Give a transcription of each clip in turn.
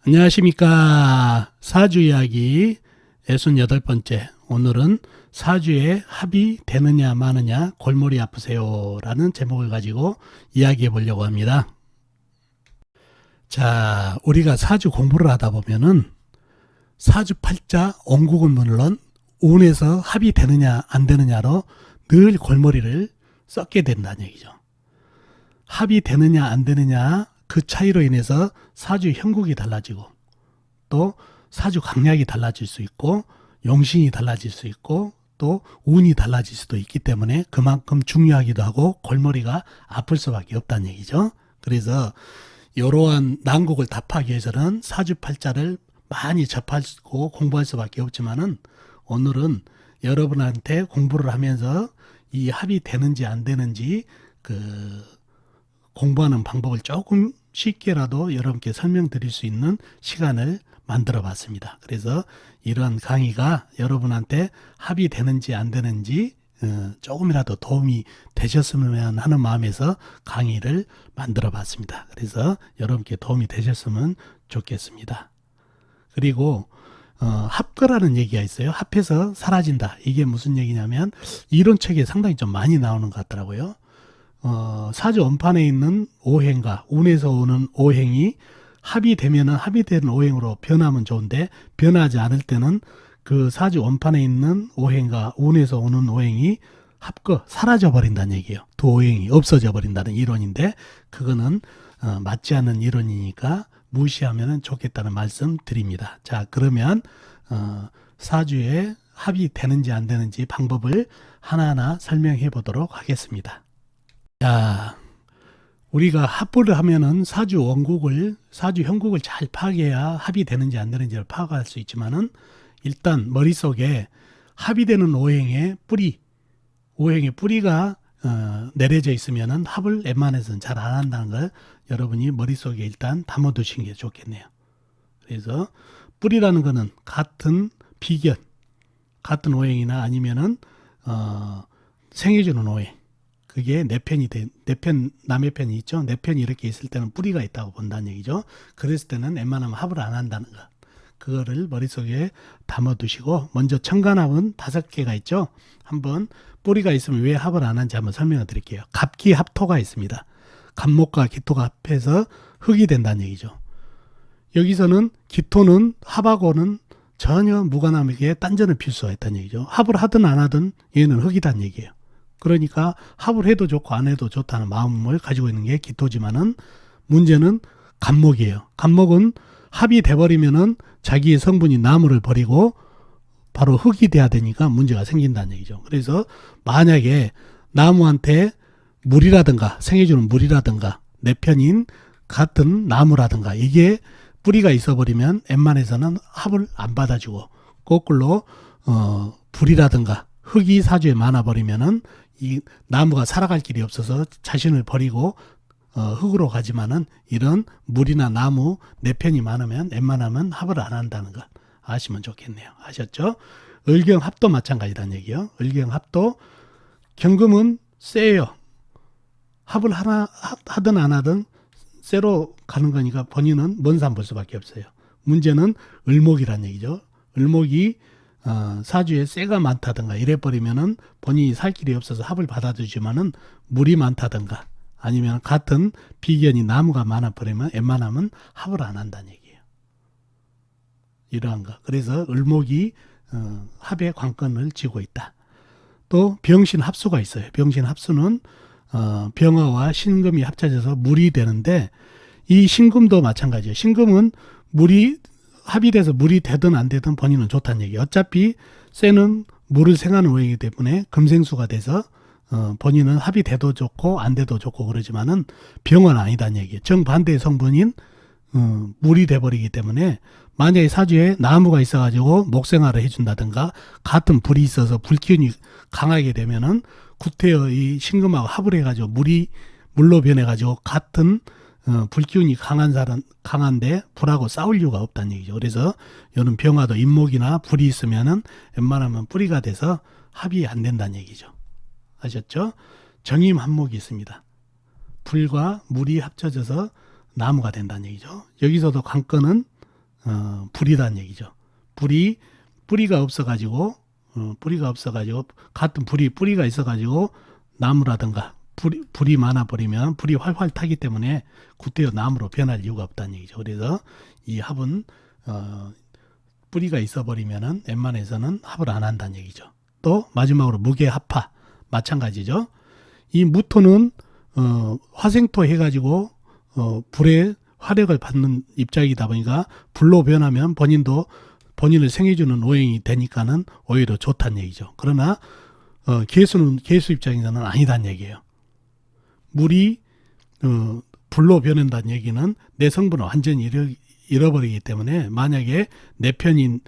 안녕하십니까. 사주 이야기 68번째. 오늘은 사주에 합이 되느냐 마느냐 골머리 아프세요 라는 제목을 가지고 이야기해 보려고 합니다. 자, 우리가 사주 공부를 하다 보면은 사주팔자 원국은 물론 운에서 합이 되느냐 안 되느냐로 늘 골머리를 썩게 된다는 얘기죠. 합이 되느냐 안 되느냐 그 차이로 인해서 사주 형국이 달라지고 또 사주 강약이 달라질 수 있고 용신이 달라질 수 있고 또 운이 달라질 수도 있기 때문에 그만큼 중요하기도 하고 골머리가 아플 수밖에 없다는 얘기죠. 그래서 이러한 난국을 답하기 위해서는 사주팔자를 많이 접하고 공부할 수밖에 없지만은 오늘은 여러분한테 공부를 하면서 이 합이 되는지 안 되는지 공부하는 방법을 조금 쉽게라도 여러분께 설명드릴 수 있는 시간을 만들어 봤습니다. 그래서 이런 강의가 여러분한테 합이 되는지 안 되는지 조금이라도 도움이 되셨으면 하는 마음에서 강의를 만들어 봤습니다. 그래서 여러분께 도움이 되셨으면 좋겠습니다. 그리고 합거라는 얘기가 있어요. 합해서 사라진다. 이게 무슨 얘기냐면 이론책에 상당히 좀 많이 나오는 것 같더라고요. 사주 원판에 있는 오행과 운에서 오는 오행이 합이 되면은 합이 되는 오행으로 변하면 좋은데 변하지 않을 때는 그 사주 원판에 있는 오행과 운에서 오는 오행이 합거 사라져 버린다는 얘기예요. 두 오행이 없어져 버린다는 이론인데 그거는 맞지 않는 이론이니까 무시하면 좋겠다는 말씀 드립니다. 자, 그러면 사주에 합이 되는지 안 되는지 방법을 하나하나 설명해 보도록 하겠습니다. 자, 우리가 합부를 하면은 사주 원국을, 사주 형국을 잘 파악해야 합이 되는지 안 되는지를 파악할 수 있지만은 일단 머릿속에 합이 되는 오행의 뿌리, 오행의 뿌리가 내려져 있으면은 합을 웬만해서는 잘 안 한다는 걸 여러분이 머릿속에 일단 담아두시는 게 좋겠네요. 그래서 뿌리라는 거는 같은 비견, 같은 오행이나 아니면은 생해주는 오행. 그게 네 편이 네 편, 남의 편이 있죠. 네 편이 이렇게 있을 때는 뿌리가 있다고 본다는 얘기죠. 그랬을 때는 웬만하면 합을 안 한다는 거. 그거를 머릿속에 담아두시고 먼저 천간합은 5개가 있죠. 한번 뿌리가 있으면 왜 합을 안 하는지 한번 설명을 드릴게요. 갑기 합토가 있습니다. 갑목과 기토가 합해서 흙이 된다는 얘기죠. 여기서는 기토는 합하고는 전혀 무관하게 딴전을 필 수가 있다는 얘기죠. 합을 하든 안 하든 얘는 흙이다는 얘기예요. 그러니까 합을 해도 좋고 안 해도 좋다는 마음을 가지고 있는 게 기토지만은 문제는 갑목이에요. 갑목은 합이 돼버리면은 자기의 성분이 나무를 버리고 바로 흙이 돼야 되니까 문제가 생긴다는 얘기죠. 그래서 만약에 나무한테 물이라든가 생해주는 물이라든가 내 편인 같은 나무라든가 이게 뿌리가 있어버리면 웬만해서는 합을 안 받아주고 거꾸로 불이라든가 흙이 사주에 많아버리면은 이 나무가 살아갈 길이 없어서 자신을 버리고 흙으로 가지만은 이런 물이나 나무 네 편이 많으면 웬만하면 합을 안 한다는 거 아시면 좋겠네요. 아셨죠? 을경합도 마찬가지다는 얘기요. 을경합도 경금은 세요. 합을 하든 안 하든 쇠로 가는 거니까 본인은 먼 산 볼 수밖에 없어요. 문제는 을목이란 얘기죠. 을목이 사주에 쇠가 많다든가 이래버리면은 본인이 살 길이 없어서 합을 받아주지만은 물이 많다든가 아니면 같은 비견이 나무가 많아버리면 웬만하면 합을 안 한다는 얘기예요. 이러한 거. 그래서 을목이 합의 관건을 쥐고 있다. 또 병신 합수가 있어요. 병신 합수는 병화와 신금이 합쳐져서 물이 되는데 이 신금도 마찬가지예요. 신금은 물이 합이 돼서 물이 되든 안 되든 본인은 좋다는 얘기예요. 어차피 쇠는 물을 생하는 오행이기 때문에 금생수가 돼서 본인은 합이 돼도 좋고 안 돼도 좋고 그러지만은 병은 아니다는 얘기예요. 정반대의 성분인 물이 돼버리기 때문에 만약에 사주에 나무가 있어가지고 목생화를 해준다든가 같은 불이 있어서 불기운이 강하게 되면은 구태여 이 신금하고 합을 해가지고 물로 변해가지고 같은 불기운이 강한데 불하고 싸울 이유가 없다는 얘기죠. 그래서 이런 병화도 인목이나 불이 있으면은 웬만하면 뿌리가 돼서 합이 안 된다는 얘기죠. 아셨죠? 정임 한목이 있습니다. 불과 물이 합쳐져서 나무가 된다는 얘기죠. 여기서도 관건은 불이란 얘기죠. 뿌리가 없어가지고 같은 뿌리가 있어가지고 나무라든가 불이 많아버리면 불이 활활 타기 때문에 굳대어 나무로 변할 이유가 없다는 얘기죠. 그래서 이 합은 뿌리가 있어버리면은 웬만해서는 합을 안 한다는 얘기죠. 또 마지막으로 무게합화 마찬가지죠. 이 무토는 화생토 해가지고 불에 화력을 받는 입장이다 보니까 불로 변하면 본인을 생해주는 오행이 되니까는 오히려 좋다는 얘기죠. 그러나 개수 입장에서는 아니다는 얘기예요. 물이 불로 변한다는 얘기는 내 성분을 완전히 잃어버리기 때문에 만약에 내 편인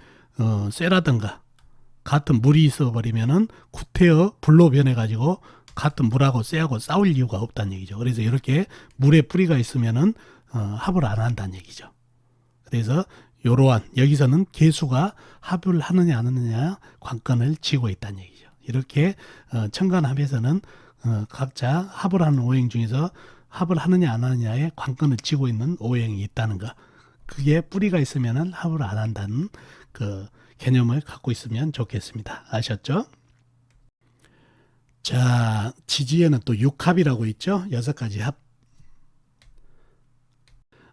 쇠라든가 같은 물이 있어버리면은 구태여 불로 변해가지고 같은 물하고 쇠하고 싸울 이유가 없다는 얘기죠. 그래서 이렇게 물에 뿌리가 있으면은 합을 안 한다는 얘기죠. 그래서 이러한 여기서는 개수가 합을 하느냐 안 하느냐 관건을 쥐고 있다는 얘기죠. 이렇게 천간합에서는 각자 합을 하는 오행 중에서 합을 하느냐 안 하느냐에 관건을 쥐고 있는 오행이 있다는 거. 그게 뿌리가 있으면은 합을 안 한다는 그 개념을 갖고 있으면 좋겠습니다. 아셨죠? 자, 지지에는 또 6합이라고 있죠. 6가지 합.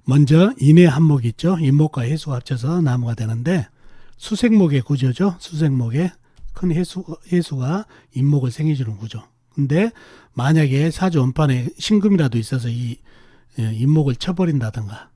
먼저 인의 한목이 있죠. 인목과 해수가 합쳐서 나무가 되는데 수생목의 구조죠. 수생목의 큰 해수가 인목을 생해주는 구조. 근데 만약에 사주 원판에 신금이라도 있어서 이 인목을 쳐버린다든가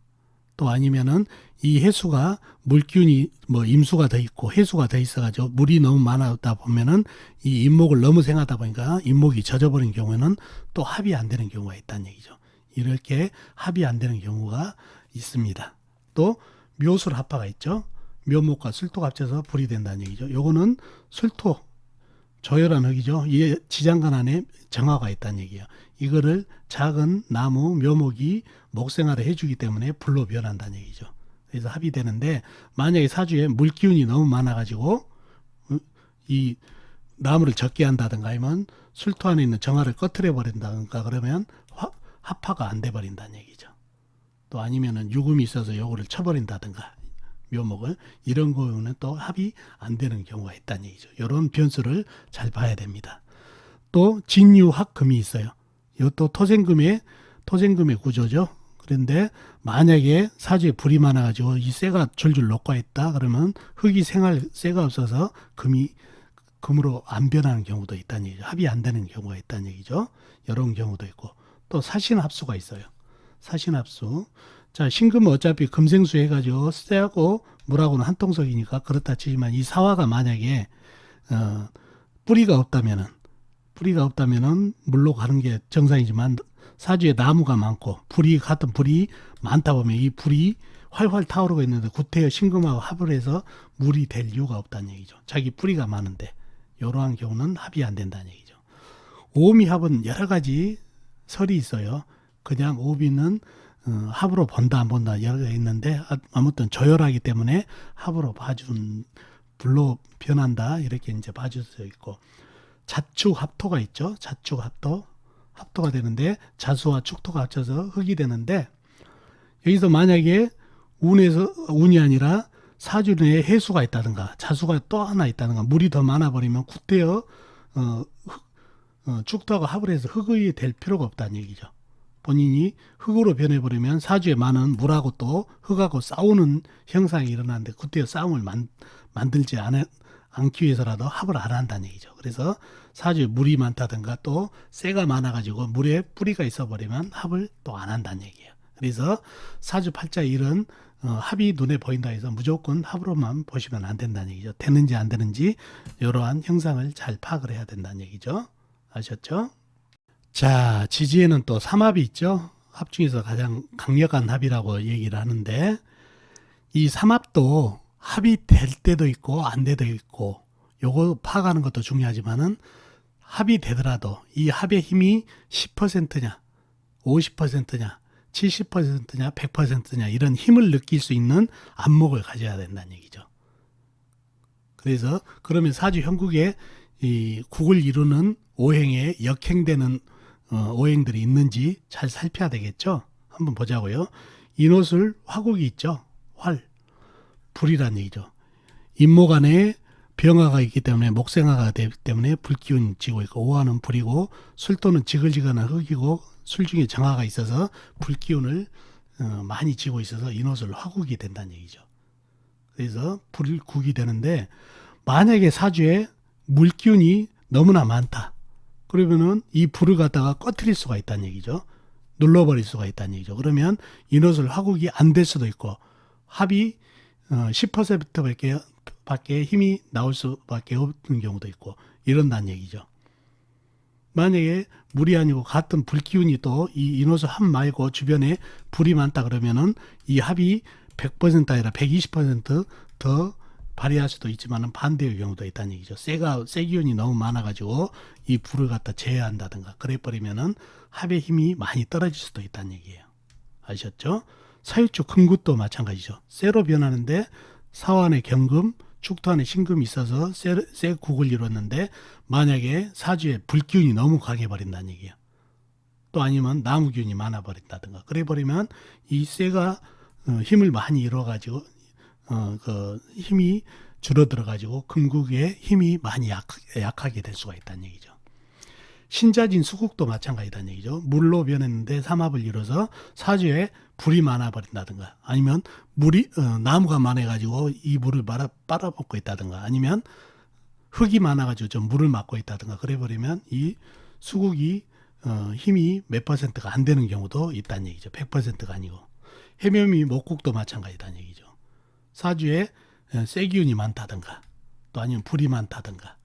또 아니면은 이 해수가 물기운이 임수가 더 있고 해수가 더 있어가지고 물이 너무 많아다 보면은 이 인목을 너무 생하다 보니까 인목이 젖어버린 경우에는 또 합이 안 되는 경우가 있다는 얘기죠. 이렇게 합이 안 되는 경우가 있습니다. 또 묘술 합화가 있죠. 묘목과 술토가 합쳐서 불이 된다는 얘기죠. 요거는 술토 조열한 흙이죠. 이 지장간 안에 정화가 있다는 얘기예요. 이거를 작은 나무 묘목이 목생화를 해주기 때문에 불로 변한다는 얘기죠. 그래서 합이 되는데 만약에 사주에 물기운이 너무 많아가지고 이 나무를 적게 한다든가 하면 술토 안에 있는 정화를 꺼트려 버린다든가 그러면 합화가 안 돼 버린다는 얘기죠. 또 아니면은 유금이 있어서 요거를 쳐버린다든가 묘목을 이런 경우는 또 합이 안 되는 경우가 있다는 얘기죠. 이런 변수를 잘 봐야 됩니다. 또 진유합금이 있어요. 이것도 토생금의 구조죠. 그런데 만약에 사주에 불이 많아가지고 이 쇠가 줄줄 녹아 있다 그러면 흙이 생할 쇠가 없어서 금으로 안 변하는 경우도 있다는 얘기죠. 합이 안 되는 경우가 있다는 얘기죠. 이런 경우도 있고 또 사신합수가 있어요. 사신합수. 자, 신금은 어차피 금생수 해가지고 쇠하고 물하고는 한 통속이니까 그렇다 치지만 이 사화가 만약에 뿌리가 없다면은 물로 가는 게 정상이지만 사주에 나무가 많고 같은 불이 많다 보면 이 불이 활활 타오르고 있는데 구태여 신금하고 합을 해서 물이 될 이유가 없다는 얘기죠. 자기 뿌리가 많은데 이러한 경우는 합이 안 된다는 얘기죠. 오미합은 여러 가지 설이 있어요. 그냥 오비는 합으로 본다 안 본다 여러 개 있는데 아무튼 조열하기 때문에 합으로 봐준 불로 변한다 이렇게 이제 봐줄 수 있고 자축합토가 있죠. 합토가 되는데 자수와 축토가 합쳐서 흙이 되는데 여기서 만약에 운이 아니라 사주 내에 해수가 있다든가 자수가 또 하나 있다든가 물이 더 많아 버리면 굳대어 축토하고 합을 해서 흙이 될 필요가 없다는 얘기죠. 본인이 흙으로 변해버리면 사주에 많은 물하고 또 흙하고 싸우는 형상이 일어나는데 그때 싸움을 만들지 않기 위해서라도 합을 안 한다는 얘기죠. 그래서 사주에 물이 많다든가 또 쇠가 많아가지고 물에 뿌리가 있어버리면 합을 또 안 한다는 얘기예요. 그래서 사주 팔자에 이런 합이 눈에 보인다 해서 무조건 합으로만 보시면 안 된다는 얘기죠. 되는지 안 되는지 이러한 형상을 잘 파악을 해야 된다는 얘기죠. 아셨죠? 자, 지지에는 또 삼합이 있죠. 합 중에서 가장 강력한 합이라고 얘기를 하는데 이 삼합도 합이 될 때도 있고 안 될 때도 있고 요거 파악하는 것도 중요하지만은 합이 되더라도 이 합의 힘이 10%냐 50%냐 70%냐 100%냐 이런 힘을 느낄 수 있는 안목을 가져야 된다는 얘기죠. 그래서 그러면 사주 형국에 이 국을 이루는 오행에 역행되는 오행들이 있는지 잘 살펴야 되겠죠. 한번 보자고요. 인호술 화국이 있죠. 불이란 얘기죠. 인목 안에 병화가 있기 때문에 목생화가 되기 때문에 불기운이 지고 있고, 오화는 불이고, 술도는 지글지글한 흙이고 술 중에 정화가 있어서 불기운을 많이 지고 있어서 인옷을 화국이 된다는 얘기죠. 그래서 불국이 되는데, 만약에 사주에 물기운이 너무나 많다, 그러면은 이 불을 갖다가 꺼트릴 수가 있다는 얘기죠. 눌러버릴 수가 있다는 얘기죠. 그러면 인옷을 화국이 안 될 수도 있고, 합이 10%밖에 힘이 나올 수밖에 없는 경우도 있고, 이런다는 얘기죠. 만약에 물이 아니고 같은 불기운이 또 이 인호수 합 말고 주변에 불이 많다 그러면은 이 합이 100% 아니라 120% 발휘할 수도 있지만은 반대의 경우도 있다는 얘기죠. 세 기운이 너무 많아가지고 이 불을 갖다 제어한다든가 그래버리면은 합의 힘이 많이 떨어질 수도 있다는 얘기예요. 아셨죠? 사유축 금굿도 마찬가지죠. 쇠로 변하는데 사환의 경금, 축토안에 신금이 있어서 쇠 국을 이뤘는데, 만약에 사주에 불기운이 너무 강해버린다는 얘기예요. 또 아니면 나무기운이 많아버린다든가 그래버리면 이 쇠가 힘을 많이 잃어가지고 그 힘이 줄어들어가지고 금국의 힘이 많이 약하게 될 수가 있다는 얘기죠. 신자진 수국도 마찬가지다는 얘기죠. 물로 변했는데 삼합을 이뤄서 사주에 불이 많아버린다든가, 아니면 물이 나무가 많아가지고 이 물을 빨아먹고 있다든가, 아니면 흙이 많아가지고 좀 물을 막고 있다든가 그래버리면 이 수국이 힘이 몇 %가 안 되는 경우도 있다는 얘기죠. 100%가 아니고. 해묘미 목국도 마찬가지다는 얘기죠. 사주에 쇠기운이 많다든가, 또 아니면 불이 많다든가,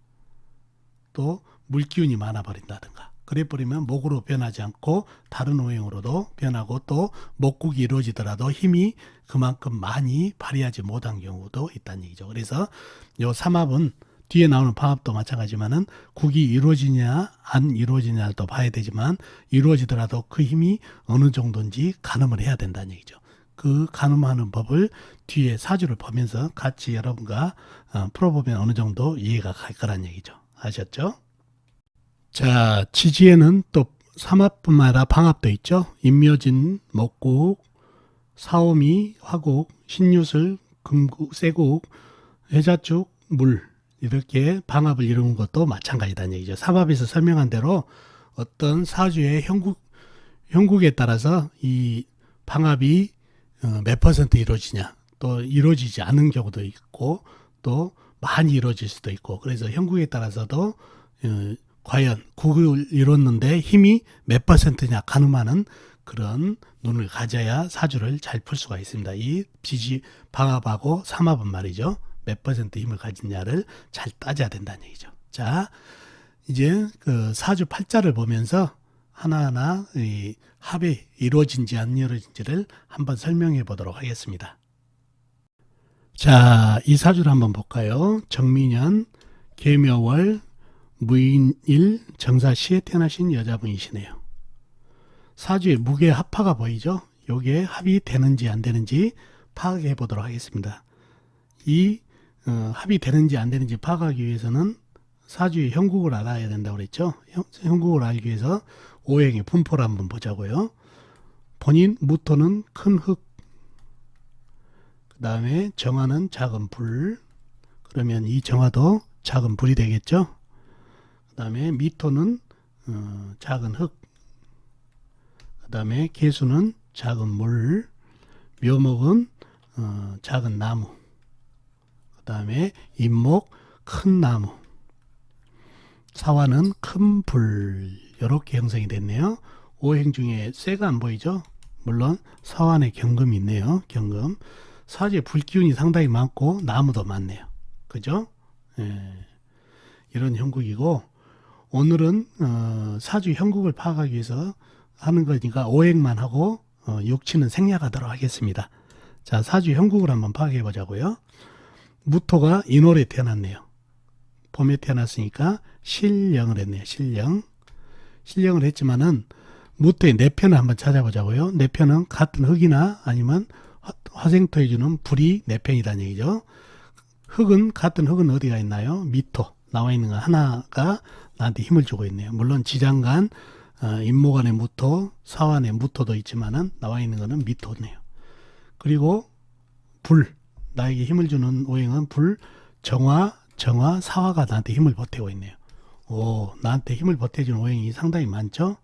또 물기운이 많아버린다든가 그래버리면 목으로 변하지 않고 다른 오행으로도 변하고, 또 목국이 이루어지더라도 힘이 그만큼 많이 발휘하지 못한 경우도 있다는 얘기죠. 그래서 요 삼합은 뒤에 나오는 방합도 마찬가지지만은 국이 이루어지냐 안 이루어지냐도 봐야 되지만, 이루어지더라도 그 힘이 어느 정도인지 가늠을 해야 된다는 얘기죠. 그 가늠하는 법을 뒤에 사주를 보면서 같이 여러분과 풀어보면 어느 정도 이해가 갈 거란 얘기죠. 아셨죠? 자, 지지에는 또 삼합뿐만 아니라 방합도 있죠. 인묘진, 목국, 사오미, 화국, 신유술, 금국, 쇠국, 해자축, 물, 이렇게 방합을 이루는 것도 마찬가지다는 얘기죠. 삼합에서 설명한 대로 어떤 사주의 형국에 따라서 이 방합이 몇 % 이루어지냐, 또 이루어지지 않은 경우도 있고, 또 많이 이루어질 수도 있고, 그래서 형국에 따라서도 과연 국을 이뤘는데 힘이 몇 %냐 가늠하는 그런 눈을 가져야 사주를 잘 풀 수가 있습니다. 이 지지 방합하고 삼합은 말이죠. 몇 % 힘을 가진냐를 잘 따져야 된다는 얘기죠. 자, 이제 그 사주 팔자를 보면서 하나하나 이 합이 이루어진지 안 이루어진지를 한번 설명해 보도록 하겠습니다. 자, 이 사주를 한번 볼까요? 정민년, 계묘월, 무인일, 정사시에 태어나신 여자분이시네요. 사주에 무게 합파가 보이죠? 요게 합이 되는지 안 되는지 파악해 보도록 하겠습니다. 이 합이 되는지 안 되는지 파악하기 위해서는 사주의 형국을 알아야 된다고 그랬죠. 형국을 알기 위해서 오행의 분포를 한번 보자고요. 본인 무토는 큰 흙, 그 다음에 정화는 작은 불, 그러면 이 정화도 작은 불이 되겠죠. 그 다음에 미토는 작은 흙, 그 다음에 계수는 작은 물, 묘목은 작은 나무, 그 다음에 인목 큰 나무, 사화는 큰 불, 이렇게 형성이 됐네요. 오행 중에 쇠가 안 보이죠? 물론 사환에 경금이 있네요. 경금. 사주에 불기운이 상당히 많고 나무도 많네요. 그죠? 이런 형국이고, 오늘은 사주 형국을 파악하기 위해서 하는 거니까 오행만 하고 육치는 생략하도록 하겠습니다. 자, 사주 형국을 한번 파악해 보자고요. 무토가 인월에 태어났네요. 봄에 태어났으니까 신령을 했네요. 신령을 했지만은 무토의 내편을 한번 찾아보자고요. 내편은 같은 흙이나 아니면 화생토에 주는 불이 내편이라는 얘기죠. 흙은 같은 흙은 어디가 있나요? 미토 나와 있는 거 하나가 나한테 힘을 주고 있네요. 물론 지장간, 인목안의 무토, 사환의 무토도 있지만은 나와 있는 거는 미토네요. 그리고 불, 나에게 힘을 주는 오행은 불, 정화, 정화, 사화가 나한테 힘을 보태고 있네요. 오, 나한테 힘을 보태주는 오행이 상당히 많죠.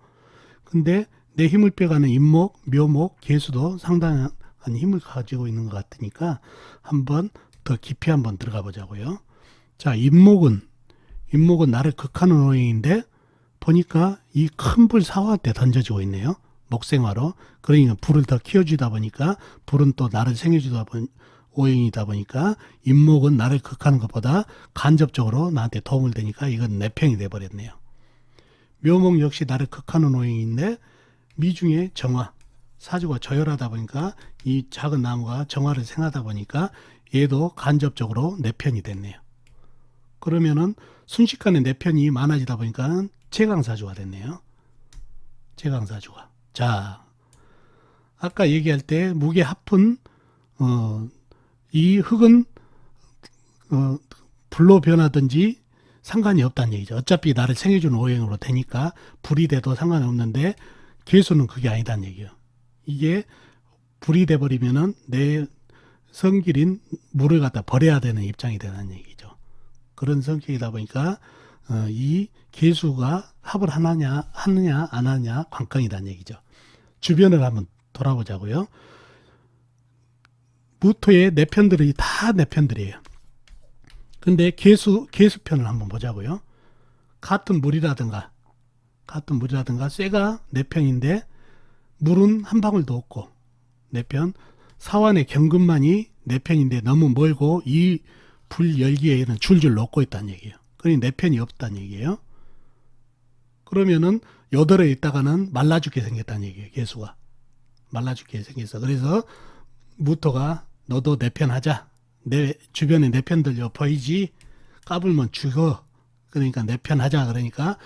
근데 내 힘을 빼가는 임목, 묘목, 계수도 상당한 힘을 가지고 있는 것 같으니까 한번 더 깊이 한번 들어가 보자고요. 자, 임목은 나를 극하는 오행인데 보니까 이 큰 불 사화한테 던져지고 있네요. 목생화로. 그러니까 불을 더 키워주다 보니까 불은 또 나를 생겨주다 보니 오행이다 보니까 임목은 나를 극하는 것보다 간접적으로 나한테 도움을 되니까 이건 내 편이 돼버렸네요. 묘목 역시 나를 극하는 오행인데 미중에 정화, 사주가 저열하다 보니까 이 작은 나무가 정화를 생하다 보니까 얘도 간접적으로 내 편이 됐네요. 그러면은 순식간에 내 편이 많아지다 보니까는 제강사주가 됐네요. 제강사주가. 자, 아까 얘기할 때 무게 합은 이 흙은 불로 변하든지 상관이 없다는 얘기죠. 어차피 나를 생겨주는 오행으로 되니까 불이 돼도 상관이 없는데 계수는 그게 아니다는 얘기예요. 이게 불이 돼버리면은 내 성질인 물을 갖다 버려야 되는 입장이 되는 얘기죠. 그런 성격이다 보니까 이 계수가 합을 하느냐 안 하느냐 관건이다는 얘기죠. 주변을 한번 돌아보자고요. 무토의 내 편들이 다 내 편들이에요. 근데 계수편을 한번 보자고요. 같은 물이라든가 쇠가 내 편인데 물은 한 방울도 없고 내 편, 사완의 경금만이 내 편인데 너무 멀고 이 불 열기에는 줄줄 녹고 있다는 얘기예요. 그러니 내 편이 없다는 얘기예요. 그러면은 요덜에 있다가는 말라 죽게 생겼다는 얘기예요. 계수가 말라 죽게 생겼어. 그래서 무토가 너도 내 편 하자. 내 주변에 내 편들 보이지? 까불면 죽어. 그러니까 내 편 하자. 그러니까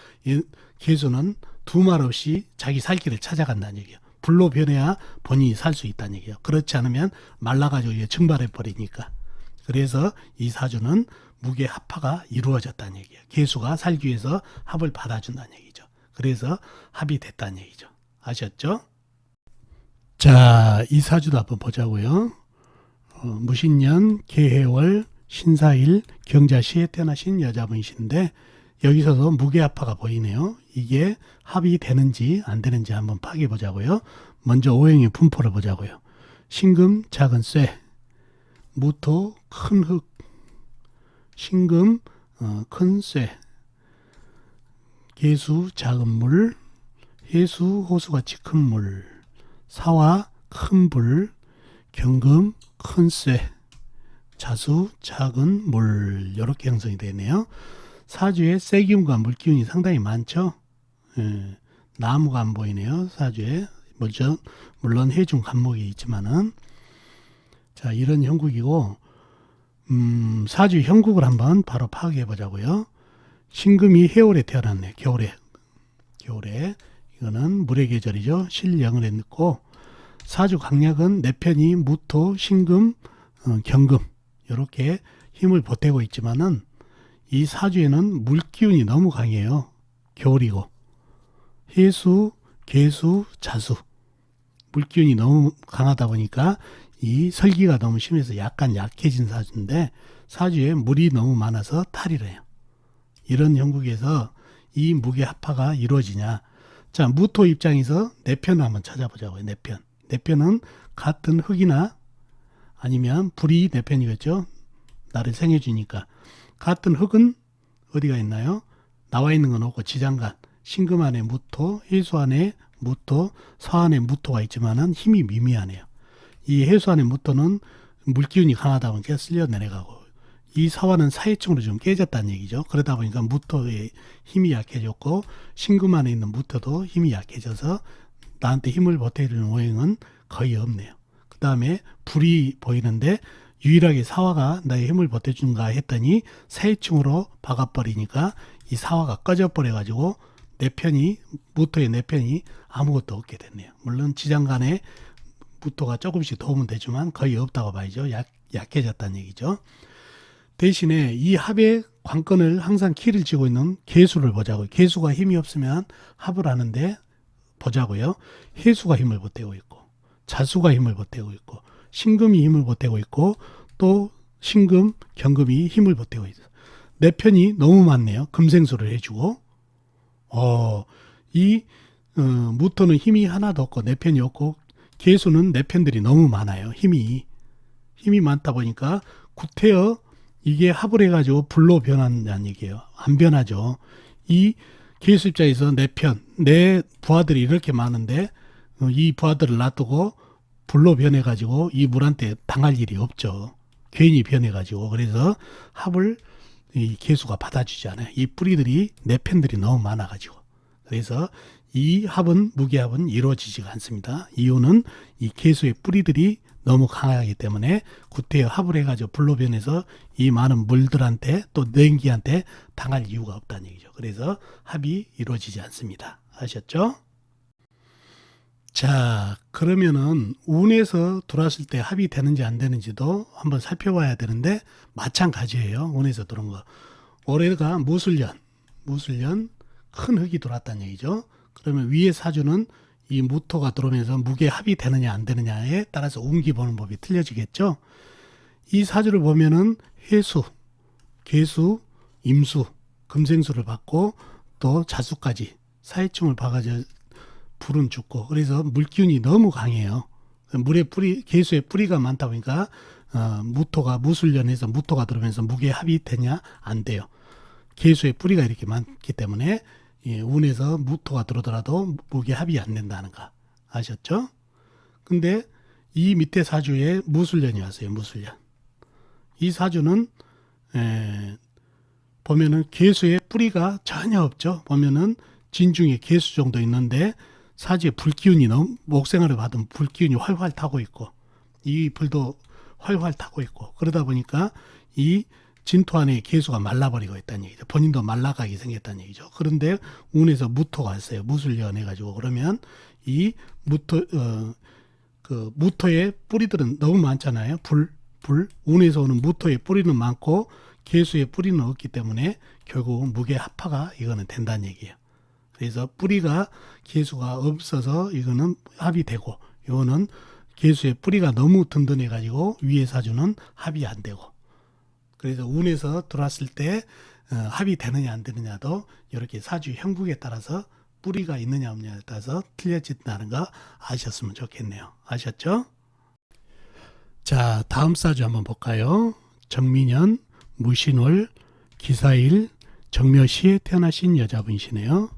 계수는 두 말 없이 자기 살 길을 찾아간다는 얘기예요. 불로 변해야 본인이 살 수 있다는 얘기예요. 그렇지 않으면 말라가지고 증발해 버리니까. 그래서 이 사주는 무게 합화가 이루어졌다는 얘기예요. 계수가 살기 위해서 합을 받아준다는 얘기죠. 그래서 합이 됐다는 얘기죠. 아셨죠? 자, 이 사주도 한번 보자고요. 무신년, 계해월, 신사일, 경자시에 태어나신 여자분이신데 여기서도 무게합화가 보이네요. 이게 합이 되는지 안 되는지 한번 파악해 보자고요. 먼저 오행의 분포를 보자고요. 신금, 작은 쇠, 무토, 큰 흙, 신금, 큰 쇠, 계수, 작은 물, 해수, 호수같이 큰 물, 사화, 큰 불, 경금, 큰 쇠, 자수, 작은 물 이렇게 형성이 되네요. 사주에 쇠기운과 물기운이 상당히 많죠. 나무가 안 보이네요. 사주에 물론 해중 간목이 있지만은 자 이런 형국이고 사주 형국을 한번 바로 파악해 보자고요. 신금이 해월에 태어났네. 겨울에 이거는 물의 계절이죠. 실령을 넣고 사주 강약은 내 편이 무토, 신금, 경금 이렇게 힘을 보태고 있지만은 이 사주에는 물기운이 너무 강해요. 겨울이고 해수, 계수, 자수 물기운이 너무 강하다 보니까 이 설기가 너무 심해서 약간 약해진 사주인데 사주에 물이 너무 많아서 탈이래요. 이런 형국에서 이 무게 합화가 이루어지냐. 자, 무토 입장에서 내 편을 한번 찾아보자고요. 내 편. 내 편은 같은 흙이나 아니면 불이 내 편이겠죠. 나를 생해주니까. 같은 흙은 어디가 있나요? 나와 있는 건 없고 지장간. 신금 안에 무토, 해수 안에 무토, 사 안에 무토가 있지만은 힘이 미미하네요. 이 해수 안에 무토는 물기운이 강하다 보니까 쓸려 내려가고 이 사화는 사회층으로 좀 깨졌다는 얘기죠. 그러다 보니까 무토의 힘이 약해졌고 신금 안에 있는 무토도 힘이 약해져서 나한테 힘을 보태주는 오행은 거의 없네요. 그 다음에 불이 보이는데 유일하게 사화가 나의 힘을 보태주는가 했더니 사회층으로 박아버리니까 이 사화가 꺼져버려가지고 내 편이 무토의 내 편이 아무것도 없게 됐네요. 물론 지장간에 무토가 조금씩 도움은 되지만 거의 없다고 봐야죠. 약해졌다는 얘기죠. 대신에 이 합의 관건을 항상 키를 쥐고 있는 계수를 보자고요. 계수가 힘이 없으면 합을 하는데 보자고요. 해수가 힘을 보태고 있고 자수가 힘을 보태고 있고 신금이 힘을 보태고 있고 또 신금, 경금이 힘을 보태고 있어요. 내 편이 너무 많네요. 금생수를 해주고 이 무토는 힘이 하나도 없고 내 편이 없고 계수는 내 편들이 너무 많아요. 힘이 많다 보니까 구태여 이게 합을 해가지고 불로 변한다는 얘기예요. 안 변하죠. 이 계수 입장에서 내 편, 내 부하들이 이렇게 많은데 이 부하들을 놔두고 불로 변해가지고 이 물한테 당할 일이 없죠. 괜히 변해가지고. 그래서 합을 이 계수가 받아주지 않아요. 이 뿌리들이 내 편들이 너무 많아가지고. 그래서 이 합은, 무게합은 이루어지지가 않습니다. 이유는 이 계수의 뿌리들이 너무 강하기 때문에 구태여 합을 해가지고 불로 변해서 이 많은 물들한테 또 냉기한테 당할 이유가 없다는 얘기죠. 그래서 합이 이루어지지 않습니다. 아셨죠? 자, 그러면은 운에서 들어왔을 때 합이 되는지 안 되는지도 한번 살펴봐야 되는데 마찬가지예요. 운에서 들어온 거. 올해가 무술년 큰 흙이 들어왔다는 얘기죠. 그러면 위에 사주는 이 무토가 들어오면서 무게 합이 되느냐 안 되느냐에 따라서 운기 보는 법이 틀려지겠죠. 이 사주를 보면은 해수, 계수, 임수, 금생수를 받고 또 자수까지 사해충을 봐가지고 불은 죽고 그래서 물기운이 너무 강해요. 물의 뿌리, 계수의 뿌리가 많다 보니까 무토가 무술년에서 무토가 들어오면서 무게 합이 되냐 안 돼요. 계수의 뿌리가 이렇게 많기 때문에 운에서 무토가 들어오더라도 무게 합이 안 된다는 거 아셨죠? 근데 이 밑에 사주에 무술년이 왔어요. 무술년. 이 사주는 보면은 계수의 뿌리가 전혀 없죠. 보면은 진중에 계수 정도 있는데 사주에 불기운이 너무 목생활을 받은 불기운이 활활 타고 있고 이 불도 활활 타고 있고 그러다 보니까 이 진토 안에 계수가 말라버리고 있다는 얘기죠. 본인도 말라가게 생겼다는 얘기죠. 그런데 운에서 무토가 왔어요. 무술년 해가지고 그러면 이 무토의 뿌리들은 너무 많잖아요. 운에서 오는 무토의 뿌리는 많고 계수의 뿌리는 없기 때문에 결국 무게 합파가 이거는 된다는 얘기예요. 그래서 뿌리가 계수가 없어서 이거는 합이 되고 이거는 계수의 뿌리가 너무 든든해 가지고 위에 사주는 합이 안 되고 그래서 운에서 들어왔을 때 합이 되느냐 안 되느냐도 이렇게 사주 형국에 따라서 뿌리가 있느냐 없느냐에 따라서 틀려진다는 거 아셨으면 좋겠네요. 아셨죠? 자, 다음 사주 한번 볼까요? 정민년, 무신월, 기사일, 정묘시에 태어나신 여자분이시네요.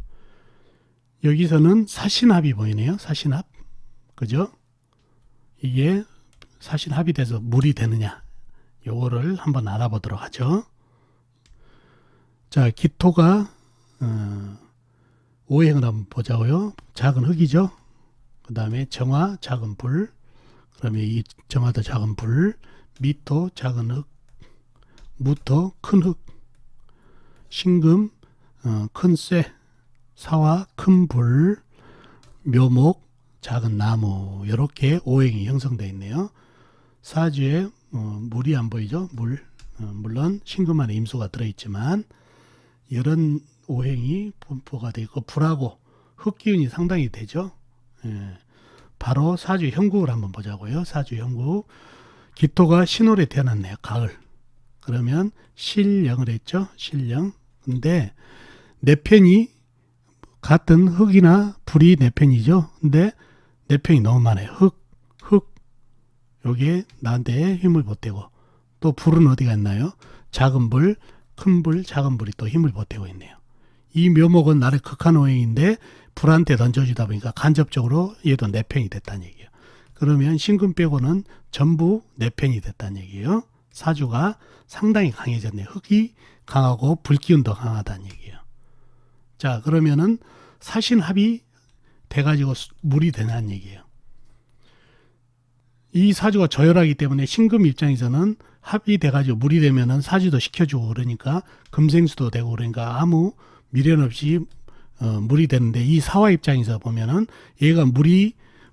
여기서는 사신합이 보이네요. 사신합. 그죠? 이게 사신합이 돼서 물이 되느냐. 요거를 한번 알아보도록 하죠. 자, 기토가 오행을 한번 보자고요. 작은 흙이죠. 그 다음에 정화, 작은 불. 그다음에 이 정화도 작은 불. 미토, 작은 흙. 무토, 큰 흙. 신금, 큰 쇠. 사화, 큰 불. 묘목, 작은 나무. 이렇게 오행이 형성되어 있네요. 사주에 물이 안 보이죠? 물론 신금 안에 임수가 들어있지만 이런 오행이 분포가 되어 있고 불하고 흙기운이 상당히 되죠. 바로 사주 형국을 한번 보자고요. 사주 형국. 기토가 신월에 태어났네요. 가을. 그러면 실령을 했죠. 실령. 근데 내 편이 같은 흙이나 불이 내 편이죠. 근데 내 편이 너무 많아요. 흙. 여기에 나한테 힘을 보태고 또 불은 어디가 있나요? 작은 불, 큰 불, 작은 불이 또 힘을 보태고 있네요. 이 묘목은 나를 극한 오행인데 불한테 던져주다 보니까 간접적으로 얘도 내 편이 됐다는 얘기예요. 그러면 신금 빼고는 전부 내 편이 됐다는 얘기예요. 사주가 상당히 강해졌네요. 흙이 강하고 불기운도 강하다는 얘기예요. 자, 그러면은 사신합이 돼가지고 물이 되냐는 얘기예요. 이 사주가 저열하기 때문에 신금 입장에서는 합이 돼가지고 물이 되면은 사주도 시켜주고 그러니까 금생수도 되고 그러니까 아무 미련 없이 물이 되는데 이 사화 입장에서 보면은 얘가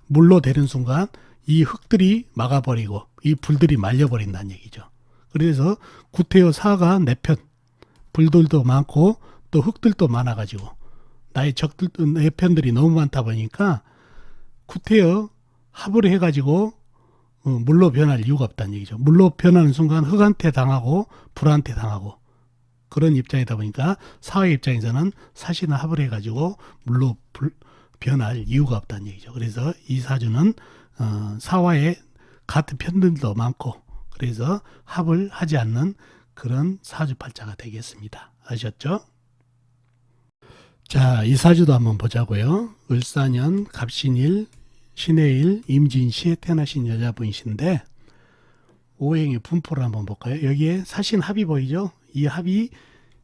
물로 되는 순간 이 흙들이 막아버리고 이 불들이 말려버린다는 얘기죠. 그래서 구태여 사가 내 편, 불들도 많고 또 흙들도 많아가지고 나의 적들 내 편들이 너무 많다 보니까 구태여 합을 해가지고 물로 변할 이유가 없다는 얘기죠. 물로 변하는 순간 흙한테 당하고 불한테 당하고 그런 입장이다 보니까 사화의 입장에서는 사신을 합을 해가지고 물로 변할 이유가 없다는 얘기죠. 그래서 이 사주는 사화의 같은 편들도 많고 그래서 합을 하지 않는 그런 사주팔자가 되겠습니다. 아셨죠? 자, 이 사주도 한번 보자고요. 을사년, 갑신일, 신해일, 임진시에 태어나신 여자분이신데 오행의 분포를 한번 볼까요? 여기에 사신 합이 보이죠? 이 합이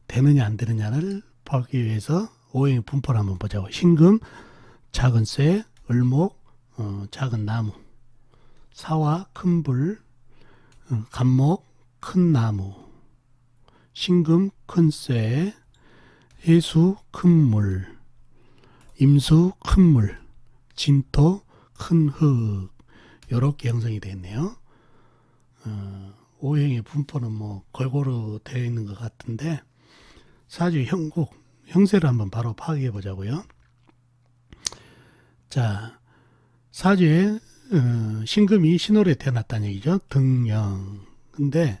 되느냐 안 되느냐를 보기 위해서 오행의 분포를 한번 보자고요. 신금, 작은 쇠, 을목, 작은 나무, 사화, 큰 불, 간목, 큰 나무, 신금, 큰 쇠, 해수, 큰 물, 임수, 큰 물, 진토, 큰 흙 이렇게 형성이 되었네요. 오행의 분포는 뭐 골고루 되어 있는 것 같은데 사주 형국, 형세를 한번 바로 파악해 보자고요. 자, 사주에 신금이 신월에 태어났다는 얘기죠. 등령. 근데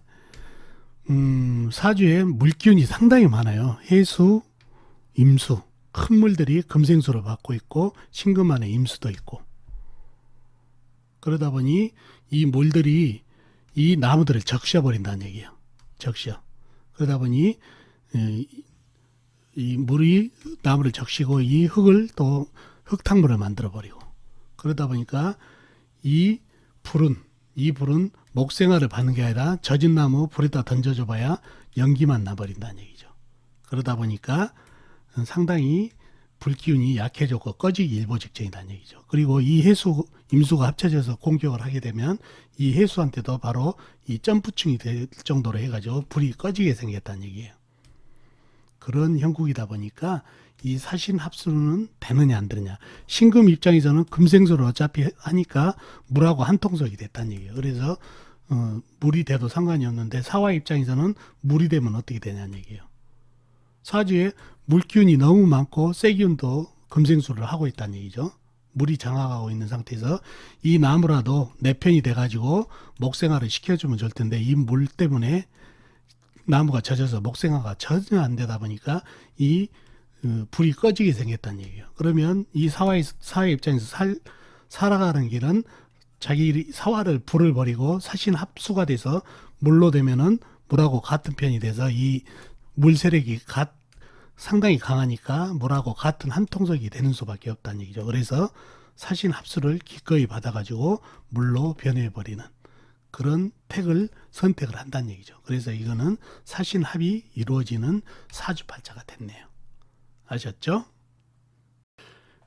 사주에 물기운이 상당히 많아요. 해수, 임수, 큰 물들이 금생수로 받고 있고 신금 안에 임수도 있고 그러다 보니 이 물들이 이 나무들을 적셔버린다는 얘기예요. 적셔. 그러다 보니 이 물이 나무를 적시고 이 흙을 또 흙탕물을 만들어버리고 그러다 보니까 이 불은 목생화를 받는 게 아니라 젖은 나무 불에다 던져줘봐야 연기만 나버린다는 얘기죠. 그러다 보니까 상당히 불기운이 약해졌고 꺼지기 일보 직전이라는 얘기죠. 그리고 이 해수, 임수가 합쳐져서 공격을 하게 되면 이 해수한테도 바로 이 점프충이 될 정도로 해가지고 불이 꺼지게 생겼다는 얘기예요. 그런 형국이다 보니까 이 사신 합수는 되느냐 안 되느냐. 신금 입장에서는 금생수를 어차피 하니까 물하고 한 통속이 됐다는 얘기예요. 그래서 물이 돼도 상관이 없는데 사화 입장에서는 물이 되면 어떻게 되냐는 얘기예요. 사주에 물기운이 너무 많고 쇠기운도 금생수를 하고 있다는 얘기죠. 물이 장악하고 있는 상태에서 이 나무라도 내 편이 돼가지고 목생화를 시켜주면 좋을 텐데 이 물 때문에 나무가 젖어서 목생화가 전혀 안 되다 보니까 이 불이 꺼지게 생겼다는 얘기예요. 그러면 이 사화의 입장에서 살아가는 길은 자기 사화를 불을 버리고 사신 합수가 돼서 물로 되면은 물하고 같은 편이 돼서 이 물 세력이 상당히 강하니까 물하고 같은 한 통속이 되는 수밖에 없다는 얘기죠. 그래서 사신 합수를 기꺼이 받아가지고 물로 변해버리는 그런 택을 선택을 한다는 얘기죠. 그래서 이거는 사신 합이 이루어지는 사주팔자가 됐네요. 아셨죠?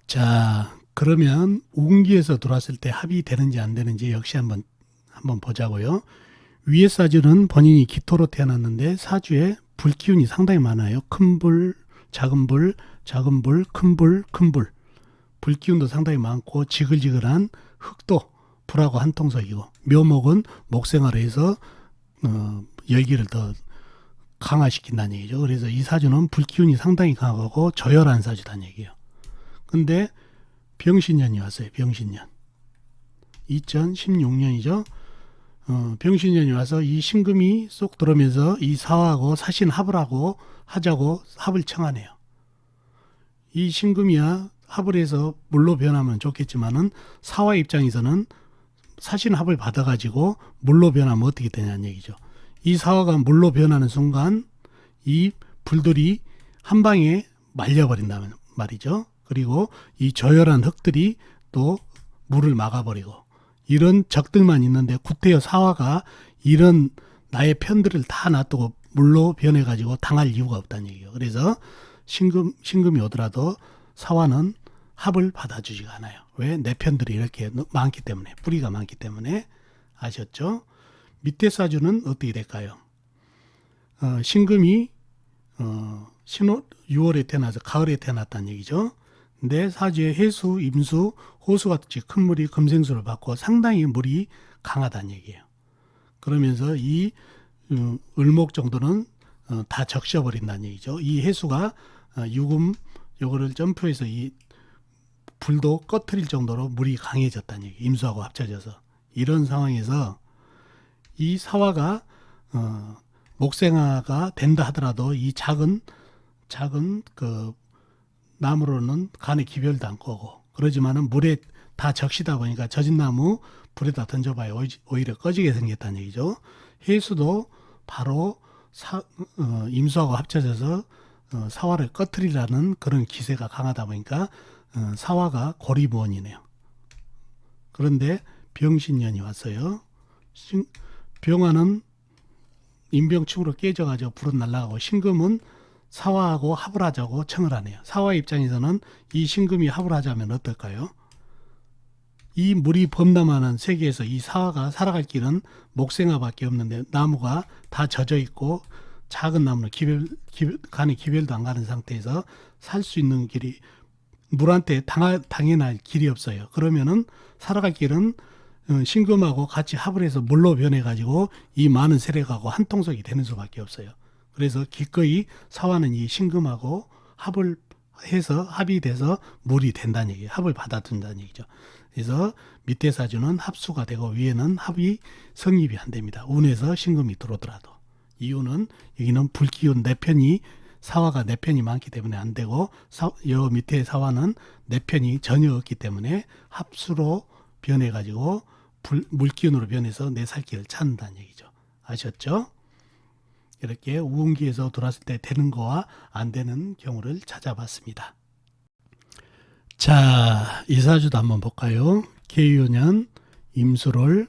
자, 그러면 운기에서 들어왔을 때 합이 되는지 안 되는지 역시 한번 보자고요. 위의 사주는 본인이 기토로 태어났는데 사주에 불기운이 상당히 많아요. 큰 불, 작은 불, 작은 불, 큰 불, 큰 불. 불기운도 상당히 많고 지글지글한 흙도 불하고 한 통속이고 묘목은 목생화로 해서 열기를 더 강화시킨다는 얘기죠. 그래서 이 사주는 불기운이 상당히 강하고 조열한 사주다는 얘기예요. 근데 병신년이 왔어요. 병신년. 2016년이죠. 병신년이 와서 이 신금이 쏙 들어오면서 이 사화하고 사신 합을 하자고 합을 청하네요. 이 신금이야 합을 해서 물로 변하면 좋겠지만은 사화 입장에서는 사신 합을 받아가지고 물로 변하면 어떻게 되냐는 얘기죠. 이 사화가 물로 변하는 순간 이 불들이 한 방에 말려버린다는 말이죠. 그리고 이 저열한 흙들이 또 물을 막아버리고 이런 적들만 있는데 구태여 사화가 이런 나의 편들을 다 놔두고 물로 변해가지고 당할 이유가 없다는 얘기예요. 그래서 신금이 오더라도 사화는 합을 받아주지가 않아요. 왜? 내 편들이 이렇게 많기 때문에, 뿌리가 많기 때문에. 아셨죠? 밑에 사주는 어떻게 될까요? 신금이 6월에 태어나서 가을에 태어났다는 얘기죠. 근데 사주에 해수, 임수, 호수같이 큰 물이 금생수를 받고 상당히 물이 강하다는 얘기예요. 그러면서 이 을목 정도는 다 적셔버린다는 얘기죠. 이 해수가 유금 요거를 점프해서 이 불도 꺼트릴 정도로 물이 강해졌다는 얘기. 임수하고 합쳐져서 이런 상황에서 이 사화가 목생화가 된다 하더라도 이 작은 그 나무로는 간에 기별도 않고 오고, 그러지만은 물에 다 적시다 보니까 젖은 나무 불에다 던져봐야 오히려 꺼지게 생겼다는 얘기죠. 해수도 바로 임수하고 합쳐져서 사화를 꺼트리라는 그런 기세가 강하다 보니까 사화가 고리무원이네요. 그런데 병신년이 왔어요. 병화는 인병충으로 깨져가지고 불은 날아가고, 신금은 사화하고 합을 하자고 청을 하네요. 사화 입장에서는 이 신금이 합을 하자면 어떨까요? 이 물이 범람하는 세계에서 이 사화가 살아갈 길은 목생화밖에 없는데, 나무가 다 젖어 있고 작은 나무는 간에 기별도 안 가는 상태에서 살 수 있는 길이, 물한테 당연할 길이 없어요. 그러면은 살아갈 길은 신금하고 같이 합을 해서 물로 변해가지고 이 많은 세력하고 한 통속이 되는 수밖에 없어요. 그래서 기꺼이 사화는 이 신금하고 합을 해서 합이 돼서 물이 된다는 얘기예요. 합을 받아준다는 얘기죠. 그래서 밑에 사주는 합수가 되고 위에는 합이 성립이 안 됩니다. 운에서 신금이 들어오더라도. 이유는 여기는 불기운 네 편이, 사화가 네 편이 많기 때문에 안 되고, 여 밑에 사화는 네 편이 전혀 없기 때문에 합수로 변해가지고 물기운으로 변해서 내 살 길을 찾는다는 얘기죠. 아셨죠? 이렇게 우운기에서 들어왔을 때 되는 거와 안 되는 경우를 찾아봤습니다. 자, 이 사주도 한번 볼까요? 계유년 임술월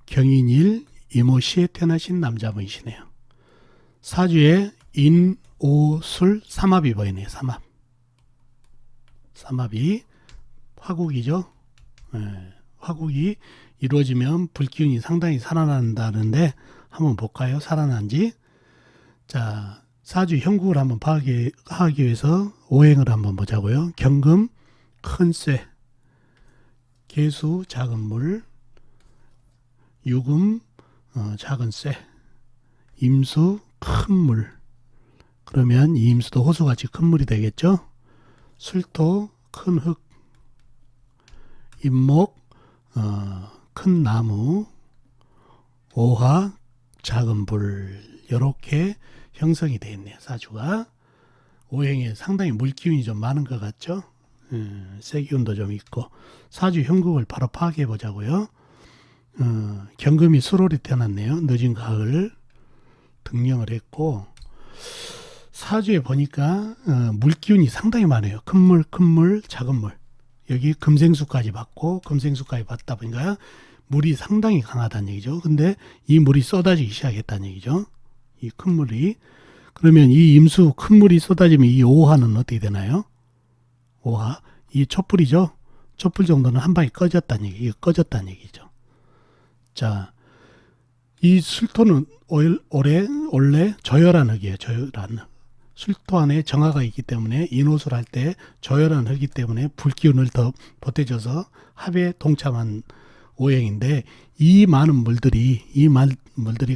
경인일 임오시에 태어나신 남자분이시네요. 사주에 인, 오, 술, 삼합이 보이네요. 삼합이 화국이죠. 화국이 이루어지면 불기운이 상당히 살아난다는데 한번 볼까요? 살아난지. 자, 사주 형국을 한번 파악하기 위해서 오행을 한번 보자고요. 경금 큰 쇠, 계수 작은 물, 유금 작은 쇠, 임수 큰 물. 그러면 이 임수도 호수같이 큰 물이 되겠죠. 술토 큰 흙, 임목 큰 나무, 오화 작은 불, 이렇게 형성이 되어 있네요. 사주가 오행에 상당히 물기운이 좀 많은 것 같죠. 세기운도 좀 있고. 사주 형국을 바로 파악해 보자고요. 경금이 수월이 태어났네요. 늦은 가을 등령을 했고, 사주에 보니까 물기운이 상당히 많아요. 큰 물, 작은 물. 여기 금생수까지 받고, 금생수까지 받다 보니까 물이 상당히 강하다는 얘기죠. 근데 이 물이 쏟아지기 시작했다는 얘기죠. 이 큰 물이. 그러면 이 임수 큰 물이 쏟아지면 이 오화는 어떻게 되나요? 오화. 이 촛불이죠. 촛불 정도는 한 방에 꺼졌다는 얘기, 꺼졌다는 얘기죠. 자, 이 술토는 원래 저열한 흙이에요. 저열한 흙. 술토 안에 정화가 있기 때문에 인호술 할 때 저열한 흙이기 때문에 불기운을 더 보태줘서 합에 동참한 오행인데, 이 많은 물들이,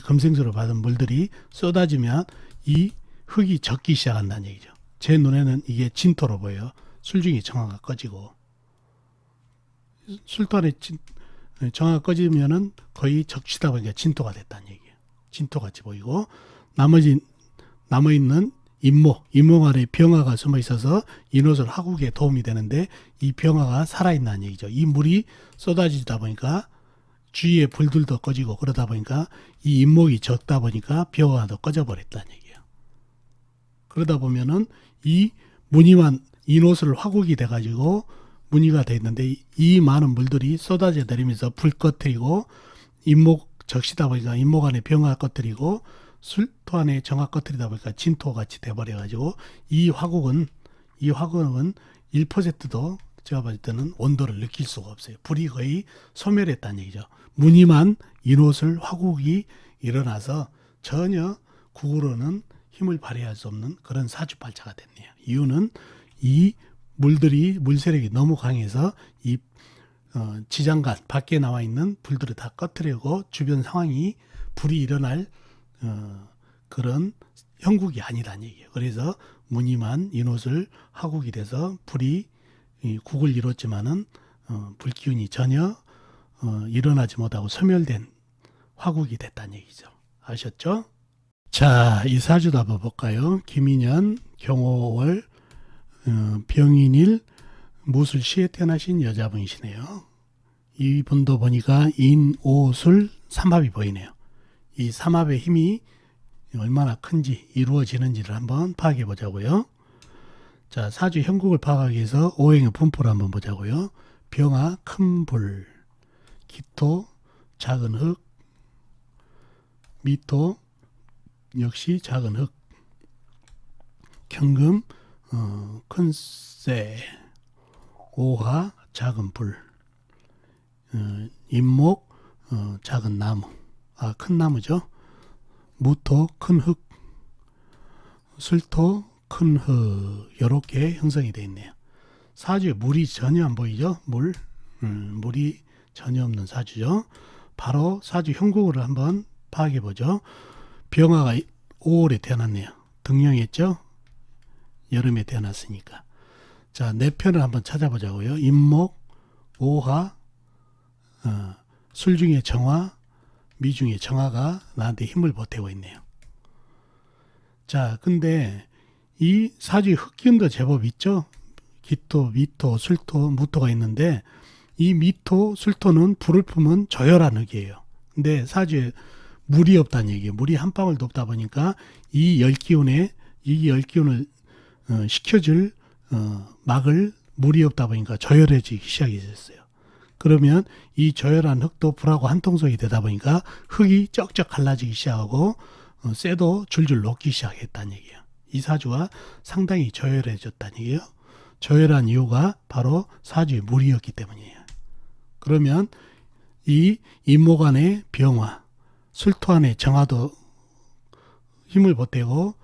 금생수를 받은 물들이 쏟아지면 이 흙이 젖기 시작한다는 얘기죠. 제 눈에는 이게 진토로 보여요. 술중에 정화가 꺼지고, 술토 안에 정화가 꺼지면은 거의 적시다 보니까 진토가 됐다는 얘기예요. 진토같이 보이고, 남아있는 임목 안에 병화가 숨어 있어서 인호술 하국에 도움이 되는데, 이 병화가 살아있다는 얘기죠. 이 물이 쏟아지다 보니까 주위에 불들도 꺼지고, 그러다 보니까 이 임목이 적다 보니까 병화도 꺼져버렸다는 얘기예요. 그러다 보면은 이 무늬만 인호술 화국이 돼가지고 무늬가 돼 있는데, 이 많은 물들이 쏟아져 내리면서 불 꺼뜨리고, 임목 적시다 보니까 임목 안에 병화 꺼뜨리고, 술토 안에 정화 꺼뜨리다 보니까 진토같이 돼버려가지고, 이 화국은 1%도 제가 봤을 때는 온도를 느낄 수가 없어요. 불이 거의 소멸했다는 얘기죠. 무늬만 인호술 화국이 일어나서 전혀 국으로는 힘을 발휘할 수 없는 그런 사주발자가 됐네요. 이유는 이 물 세력이 너무 강해서 이 지장간 밖에 나와 있는 불들을 다 꺼뜨리고, 주변 상황이 불이 일어날 그런 형국이 아니라는 얘기예요. 그래서 무늬만 인호술 하국이 돼서 불이 국을 이뤘지만은 불기운이 전혀 일어나지 못하고 소멸된 화국이 됐다는 얘기죠. 아셨죠? 자, 이 사주도 한번 볼까요? 김인년, 경호월, 병인일, 무술시에 태어나신 여자분이시네요. 이분도 보니까 인오술 삼합이 보이네요. 이 삼합의 힘이 얼마나 큰지 이루어지는지를 한번 파악해 보자고요. 자, 사주 형국을 파악하기 위해서 오행의 분포를 한번 보자고요. 병화 큰 불, 기토 작은 흙, 미토 역시 작은 흙, 경금 큰 쇠, 오화 작은 불, 임목 작은 나무, 큰 나무죠. 무토 큰 흙, 술토 큰 흙, 이렇게 형성이 되어 있네요. 사주에 물이 전혀 안 보이죠? 물이 전혀 없는 사주죠. 바로 사주 형국을 한번 파악해 보죠. 병화가 5월에 태어났네요. 등령했죠? 여름에 태어났으니까. 자, 내 편을 한번 찾아보자고요. 임목, 오화, 술 중에 정화, 미 중에 정화가 나한테 힘을 보태고 있네요. 자, 근데 이 사주의 흑기운도 제법 있죠? 기토, 미토, 술토, 무토가 있는데 이 미토, 술토는 불을 품은 저열한 흙이에요. 근데 사주에 물이 없다는 얘기예요. 물이 한 방울도 없다 보니까 이 열기운을 식혀줄 막을 물이 없다 보니까 저열해지기 시작했어요. 그러면 이 저열한 흙도 불하고 한통속이 되다 보니까 흙이 쩍쩍 갈라지기 시작하고 쇠도 줄줄 녹기 시작했다는 얘기예요. 이 사주가 상당히 저열해졌다는 얘기예요. 저열한 이유가 바로 사주의 물이었기 때문이에요. 그러면 이 임목 안의 병화, 술토 안의 정화도 힘을 보태고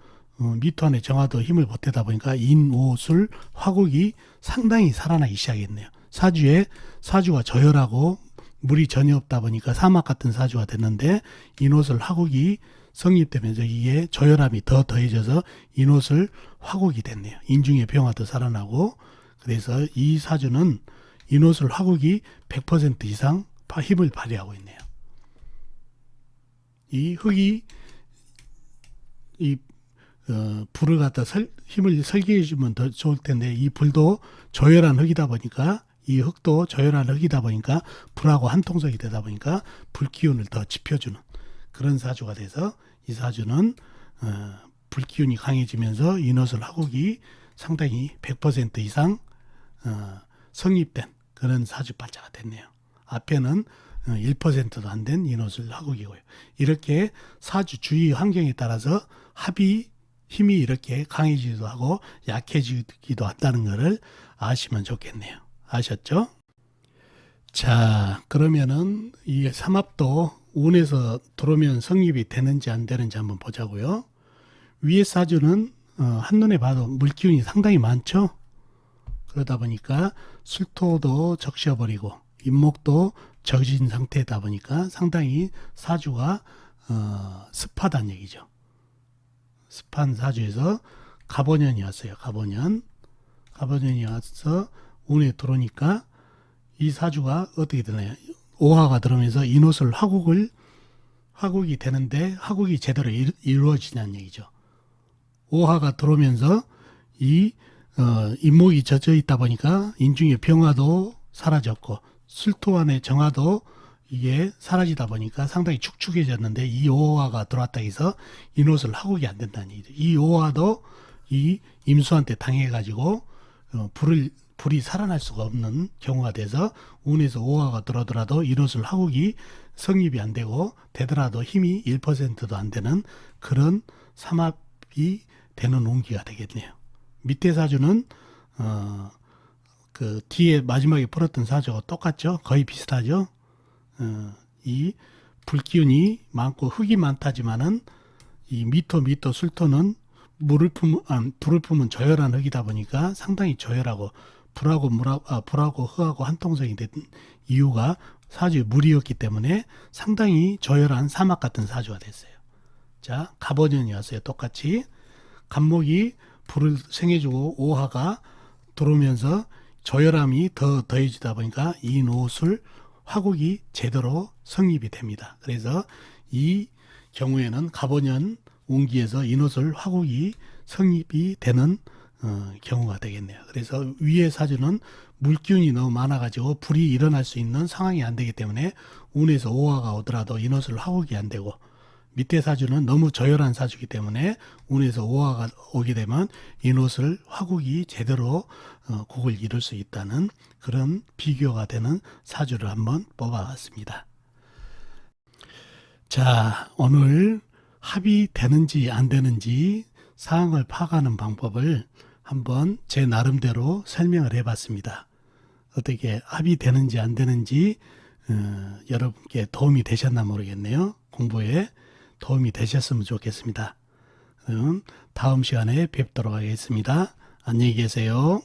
미토 안의 정화도 힘을 보태다 보니까 인오술 화국이 상당히 살아나기 시작했네요. 사주가 저열하고 물이 전혀 없다 보니까 사막 같은 사주가 됐는데 인오술 화국이 성립되면서 이게 저열함이 더 더해져서 인오술 화국이 됐네요. 인중의 병화도 살아나고, 그래서 이 사주는 인오술 화국이 100% 이상 힘을 발휘하고 있네요. 이 흙이 불을 갖다 힘을 설계해 주면 더 좋을 텐데 이 불도 저열한 흙이다 보니까, 이 흙도 저열한 흙이다 보니까 불하고 한통속이 되다 보니까 불기운을 더 지펴주는 그런 사주가 돼서 이 사주는 불기운이 강해지면서 인오술 화국이 상당히 100% 이상 성립된 그런 사주팔자가 됐네요. 앞에는 1%도 안 된 인오술 화국이고요. 이렇게 사주 주위 환경에 따라서 힘이 이렇게 강해지기도 하고 약해지기도 한다는 것을 아시면 좋겠네요. 아셨죠? 자, 그러면은 이 삼합도 운에서 들어오면 성립이 되는지 안 되는지 한번 보자고요. 위에 사주는 한눈에 봐도 물기운이 상당히 많죠. 그러다 보니까 술토도 적셔버리고 임목도 적신 상태다 보니까 상당히 사주가 습하다는 얘기죠. 습한 사주에서 갑오년이 왔어요. 갑오년이 와서 운에 들어오니까 이 사주가 어떻게 되나요? 오화가 들어오면서 인오술 화국이 되는데 화국이 제대로 이루어지냐는 얘기죠. 오화가 들어오면서 이 인목이 젖어 있다 보니까 인중의 병화도 사라졌고 술토 안의 정화도 이게 사라지다 보니까 상당히 축축해졌는데 이 오화가 들어왔다 해서 인오술 화국이 안 된다는 얘기죠. 이 오화도 이 임수한테 당해가지고 불이 살아날 수가 없는 경우가 돼서 운에서 오화가 들어오더라도 인오술 화국이 성립이 안 되고 되더라도 힘이 1%도 안 되는 그런 삼합이 되는 운기가 되겠네요. 밑에 사주는 그 뒤에 마지막에 풀었던 사주가 똑같죠. 거의 비슷하죠. 이 불기운이 많고 흙이 많다지만은 이 미토 술토는 불을 품은 저열한 흙이다 보니까 상당히 저열하고 불하고 흙하고 한통속이 된 이유가 사주의 물이었기 때문에 상당히 저열한 사막 같은 사주가 됐어요. 자, 갑오년이 왔어요. 똑같이 갑목이 불을 생해주고 오화가 들어오면서 저열함이 더 더해지다 보니까 인오술 화국이 제대로 성립이 됩니다. 그래서 이 경우에는 갑오년 운기에서 인호술 화국이 성립이 되는 경우가 되겠네요. 그래서 위의 사주는 물기운이 너무 많아가지고 불이 일어날 수 있는 상황이 안 되기 때문에 운에서 오화가 오더라도 인호술 화국이 안 되고, 밑에 사주는 너무 저열한 사주이기 때문에 운에서 오화가 오게 되면 인호술 화국이 제대로 국을 이룰 수 있다는 그런 비교가 되는 사주를 한번 뽑아봤습니다. 자, 오늘 합이 되는지 안 되는지 상황을 파악하는 방법을 한번 제 나름대로 설명을 해봤습니다. 어떻게 합이 되는지 안 되는지 여러분께 도움이 되셨나 모르겠네요. 공부에 도움이 되셨으면 좋겠습니다. 다음 시간에 뵙도록 하겠습니다. 안녕히 계세요.